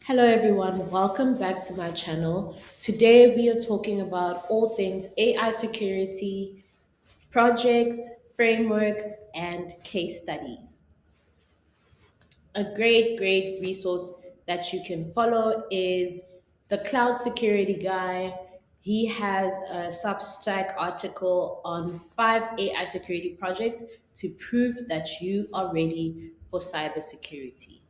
Hello everyone, welcome back to my channel. Today we are talking about all things AI security, projects, frameworks, and case studies. A great resource that you can follow is the Cloud Security Guy. He has a Substack article on 5 AI security projects to prove that you are ready for cybersecurity.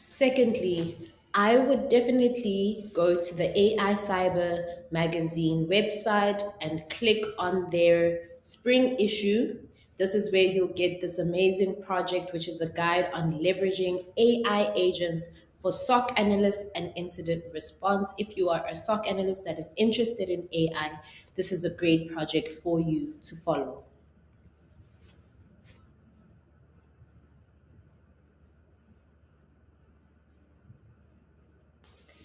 Secondly, I would definitely go to the AI Cyber Magazine website and click on their spring issue. This is where you'll get this amazing project, which is a guide on leveraging AI agents for SOC analysts and incident response. If you are a SOC analyst that is interested in AI, this is a great project for you to follow.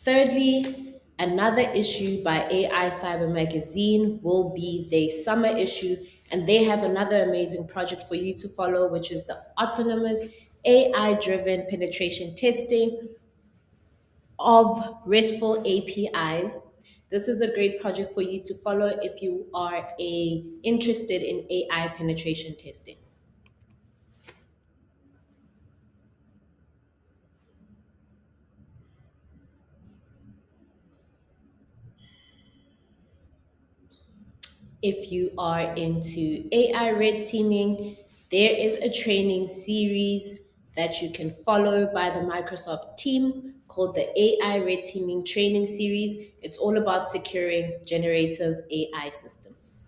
Thirdly, another issue by AI Cyber Magazine will be their summer issue, and they have another amazing project for you to follow, which is the autonomous AI driven penetration testing of RESTful APIs. This is a great project for you to follow if you are interested in AI penetration testing. If you are into AI red teaming, there is a training series that you can follow by the Microsoft team called the AI red teaming training series. It's all about securing generative AI systems.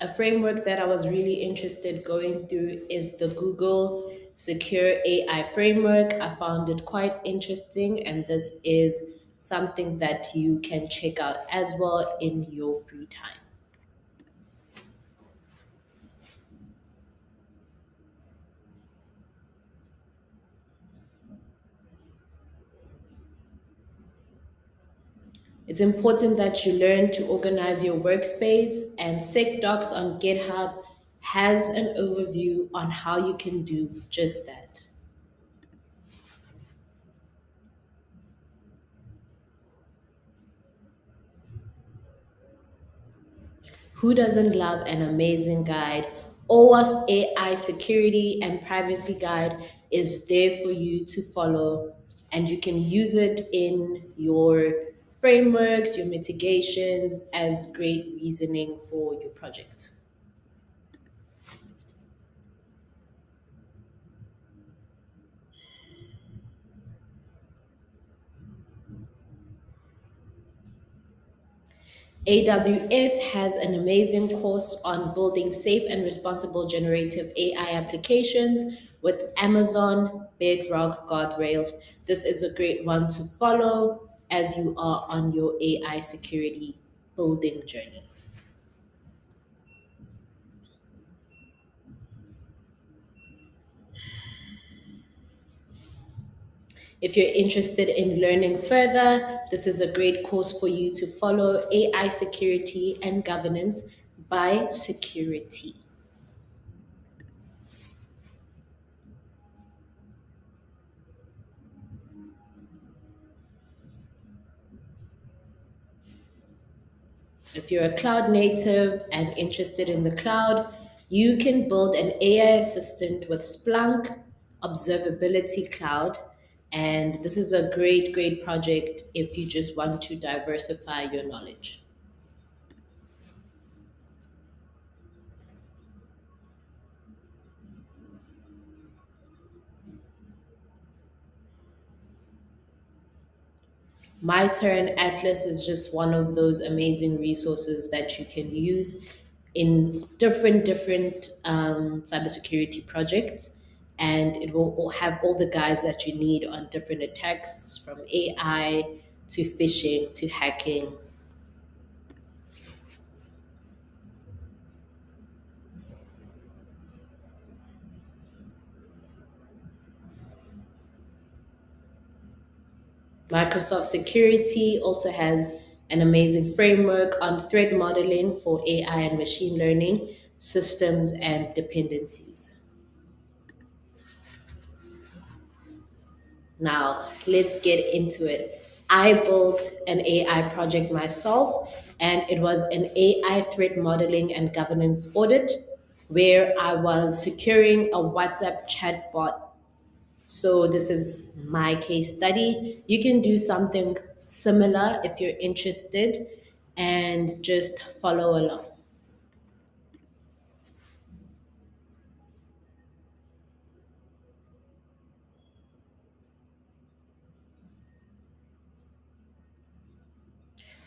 A framework that I was really interested going through is the Google Secure AI framework. I found it quite interesting, and this is something that you can check out as well in your free time. It's important that you learn to organize your workspace, and SecDocs on GitHub has an overview on how you can do just that. Who doesn't love an amazing guide? OWASP AI security and privacy guide is there for you to follow, and you can use it in your frameworks, your mitigations as great reasoning for your project. AWS has an amazing course on building safe and responsible generative AI applications with Amazon Bedrock guardrails. This is a great one to follow as you are on your AI security building journey. If you're interested in learning further, this is a great course for you to follow: AI Security and Governance by Security. If you're a cloud native and interested in the cloud, you can build an AI assistant with Splunk Observability Cloud. And this is a great project if you just want to diversify your knowledge. My Turn Atlas is just one of those amazing resources that you can use in different cybersecurity projects, and it will have all the guides that you need on different attacks from AI to phishing to hacking. Microsoft Security also has an amazing framework on threat modeling for AI and machine learning systems and dependencies. Now, let's get into it. I built an AI project myself, and it was an AI threat modeling and governance audit where I was securing a WhatsApp chatbot. So, this is my case study. You can do something similar if you're interested and just follow along.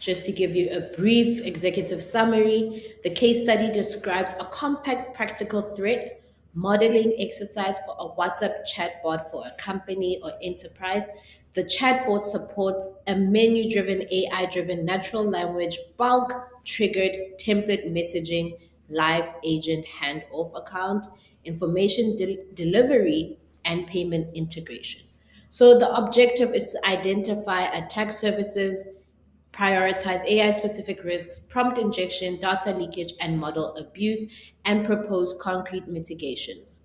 Just to give you a brief executive summary, the case study describes a compact practical threat modeling exercise for a WhatsApp chatbot for a company or enterprise. The chatbot supports a menu driven, AI driven natural language, bulk triggered template messaging, live agent handoff account, information delivery, and payment integration. So the objective is to identify attack services, prioritize AI specific risks, prompt injection, data leakage, and model abuse, and propose concrete mitigations.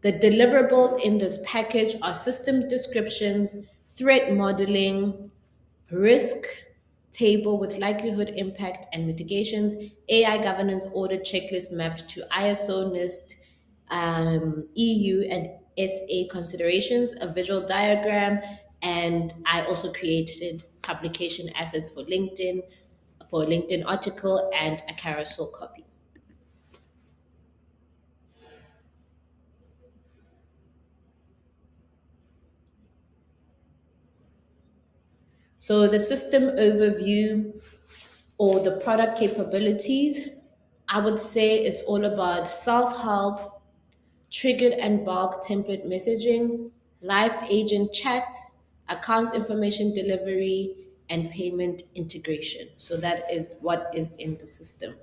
The deliverables in this package are systems descriptions, threat modeling, risk table with likelihood, impact, and mitigations, AI governance audit checklist mapped to ISO, NIST, EU, and SA considerations, a visual diagram, and I also created publication assets for a LinkedIn article, and a carousel copy. So the system overview or the product capabilities, I would say it's all about self help, triggered and bulk template messaging, live agent chat, account information delivery, and payment integration. So that is what is in the system.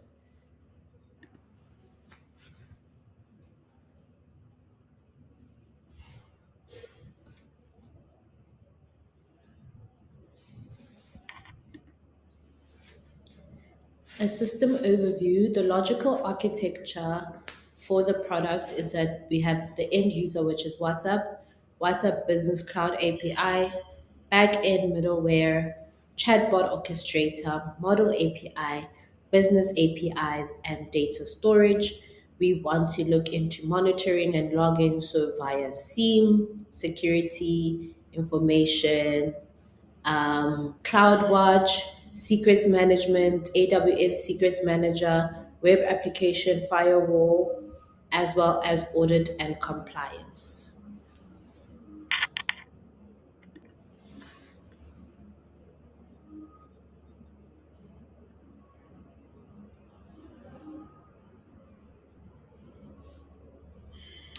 A system overview, the logical architecture for the product is that we have the end user, which is WhatsApp, WhatsApp Business Cloud API, back end middleware, chatbot orchestrator, model API, business APIs, and data storage. We want to look into monitoring and logging, so via SIEM, security, information, CloudWatch, secrets management, AWS secrets manager, web application firewall, as well as audit and compliance.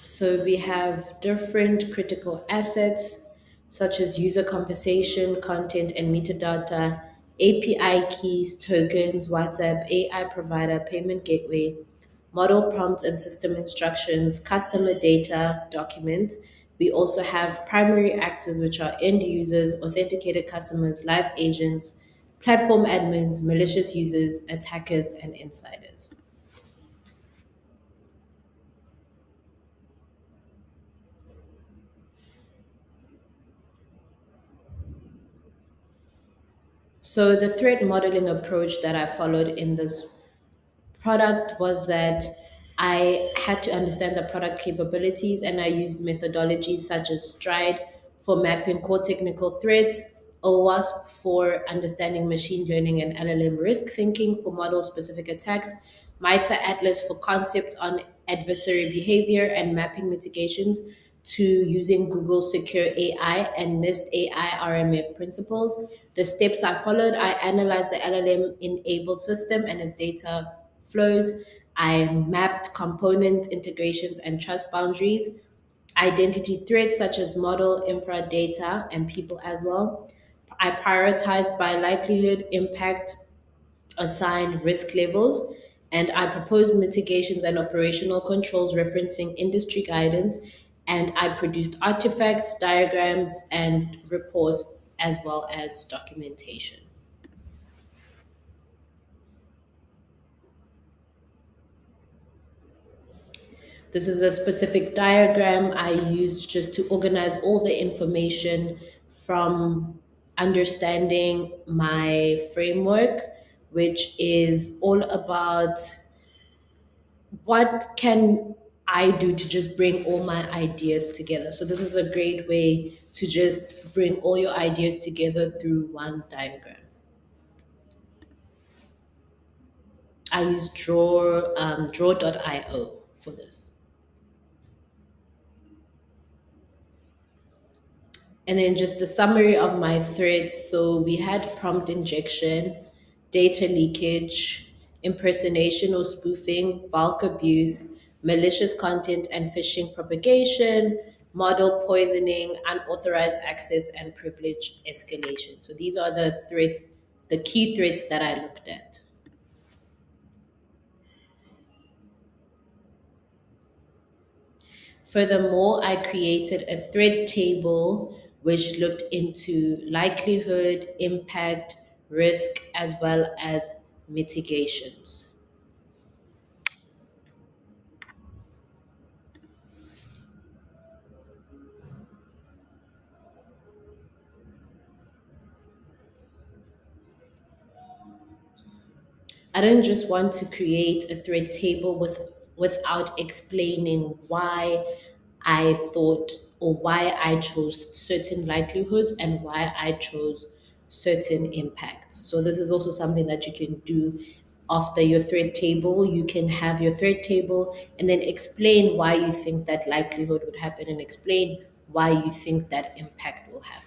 So we have different critical assets such as user conversation, content, and metadata, API keys, tokens, WhatsApp, AI provider, payment gateway, model prompts and system instructions, customer data, documents. We also have primary actors, which are end users, authenticated customers, live agents, platform admins, malicious users, attackers, and insiders. So the threat modeling approach that I followed in this product was that I had to understand the product capabilities, and I used methodologies such as STRIDE for mapping core technical threats, OWASP for understanding machine learning and LLM risk thinking for model specific attacks, MITRE Atlas for concepts on adversary behavior and mapping mitigations to using Google Secure AI and NIST AI RMF principles. The steps I followed, I analyzed the LLM enabled system and its data flows. I mapped component integrations and trust boundaries, identity threats such as model, infra, data, and people as well. I prioritized by likelihood, impact, assign risk levels, and I proposed mitigations and operational controls referencing industry guidance. And I produced artifacts, diagrams, and reports, as well as documentation. This is a specific diagram I used just to organize all the information from understanding my framework, which is all about what can I do to just bring all my ideas together. So this is a great way to just bring all your ideas together through one diagram. I use draw.io for this. And then just the summary of my threads. So we had prompt injection, data leakage, impersonation or spoofing, bulk abuse, malicious content and phishing propagation, model poisoning, unauthorized access, and privilege escalation. So these are the threats, the key threats that I looked at. Furthermore, I created a thread table which looked into likelihood, impact, risk, as well as mitigations. I don't just want to create a thread table without explaining why I thought or why I chose certain likelihoods and why I chose certain impacts. So this is also something that you can do after your thread table. You can have your thread table and then explain why you think that likelihood would happen and explain why you think that impact will happen.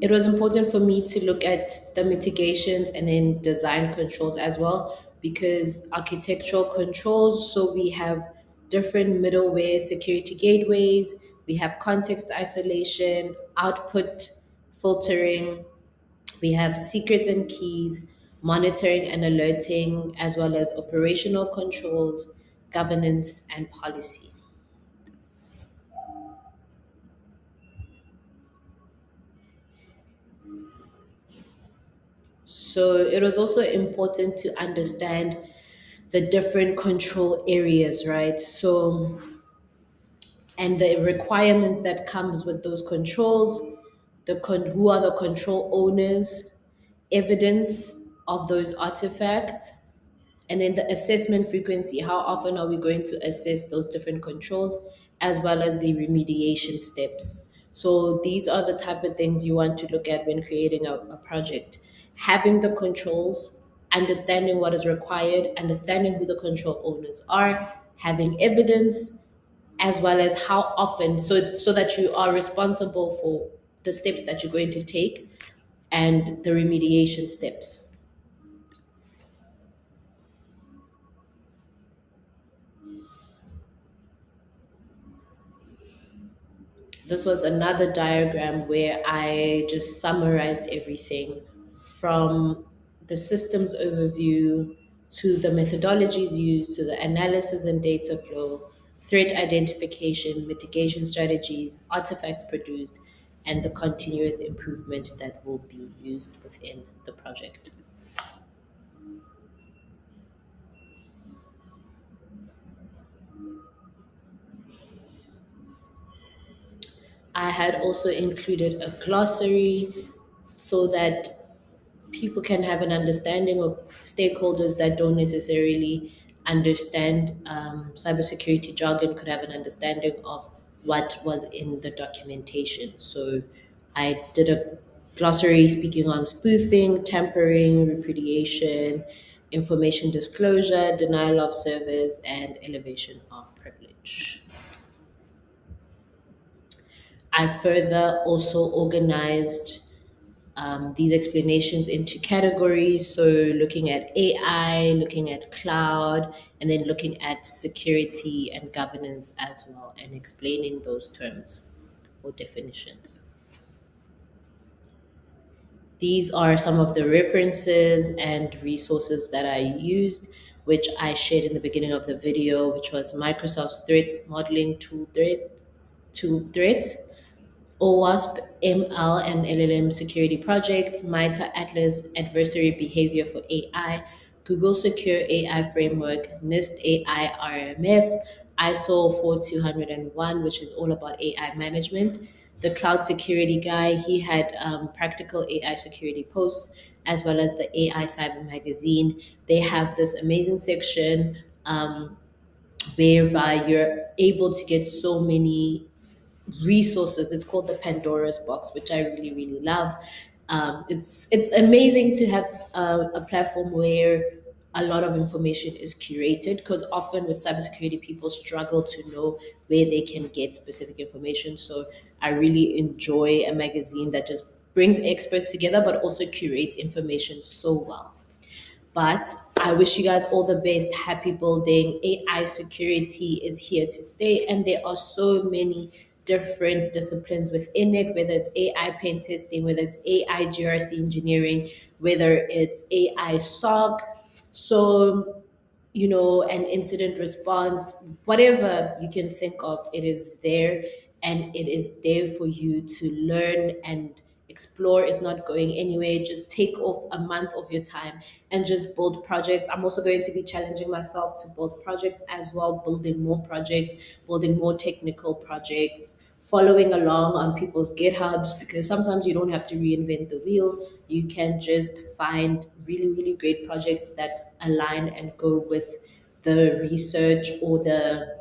It was important for me to look at the mitigations and then design controls as well, because architectural controls, so we have different middleware security gateways, we have context isolation, output filtering, we have secrets and keys, monitoring and alerting, as well as operational controls, governance, and policy. So it was also important to understand the different control areas, right? So, and the requirements that comes with those controls, who are the control owners, evidence of those artifacts, and then the assessment frequency. How often are we going to assess those different controls, as well as the remediation steps? So these are the type of things you want to look at when creating a project. Having the controls, understanding what is required, understanding who the control owners are, having evidence, as well as how often, so that you are responsible for the steps that you're going to take and the remediation steps. This was another diagram where I just summarized everything from the systems overview to the methodologies used to the analysis and data flow, threat identification, mitigation strategies, artifacts produced, and the continuous improvement that will be used within the project. I had also included a glossary so that people can have an understanding, of stakeholders that don't necessarily understand cybersecurity jargon could have an understanding of what was in the documentation. So I did a glossary speaking on spoofing, tampering, repudiation, information disclosure, denial of service, and elevation of privilege. I further also organized these explanations into categories. So, looking at AI, looking at cloud, and then looking at security and governance as well, and explaining those terms or definitions. These are some of the references and resources that I used, which I shared in the beginning of the video, which was Microsoft's threat modeling tool threats, OWASP ML and LLM security projects, MITRE Atlas adversary behavior for AI, Google Secure AI framework, NIST AI RMF, ISO 4201, which is all about AI management. The cloud security guy, he had practical AI security posts, as well as the AI Cyber magazine. They have this amazing section whereby you're able to get so many resources. It's called the Pandora's box, which I really really love. It's amazing to have a platform where a lot of information is curated, because often with cybersecurity people struggle to know where they can get specific information. So I really enjoy a magazine that just brings experts together but also curates information so well. But I wish you guys all the best. Happy building. AI security is here to stay, and there are so many different disciplines within it, whether it's AI pen testing, whether it's AI GRC engineering, whether it's AI SOC. So, an incident response, whatever you can think of, it is there, and it is there for you to learn and explore. Is not going anywhere. Just take off a month of your time and just build projects. I'm also going to be challenging myself to build projects as well, building more projects, building more technical projects, following along on people's GitHubs, because sometimes you don't have to reinvent the wheel. You can just find really, really great projects that align and go with the research or the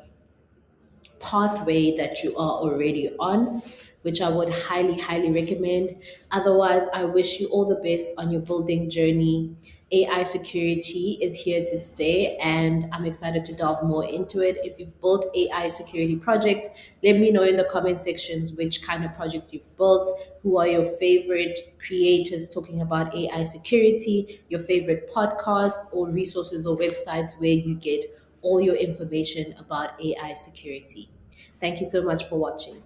pathway that you are already on, which I would highly, highly recommend. Otherwise, I wish you all the best on your building journey. AI security is here to stay, and I'm excited to delve more into it. If you've built AI security projects, let me know in the comment sections which kind of projects you've built. Who are your favorite creators talking about AI security, your favorite podcasts or resources or websites where you get all your information about AI security. Thank you so much for watching.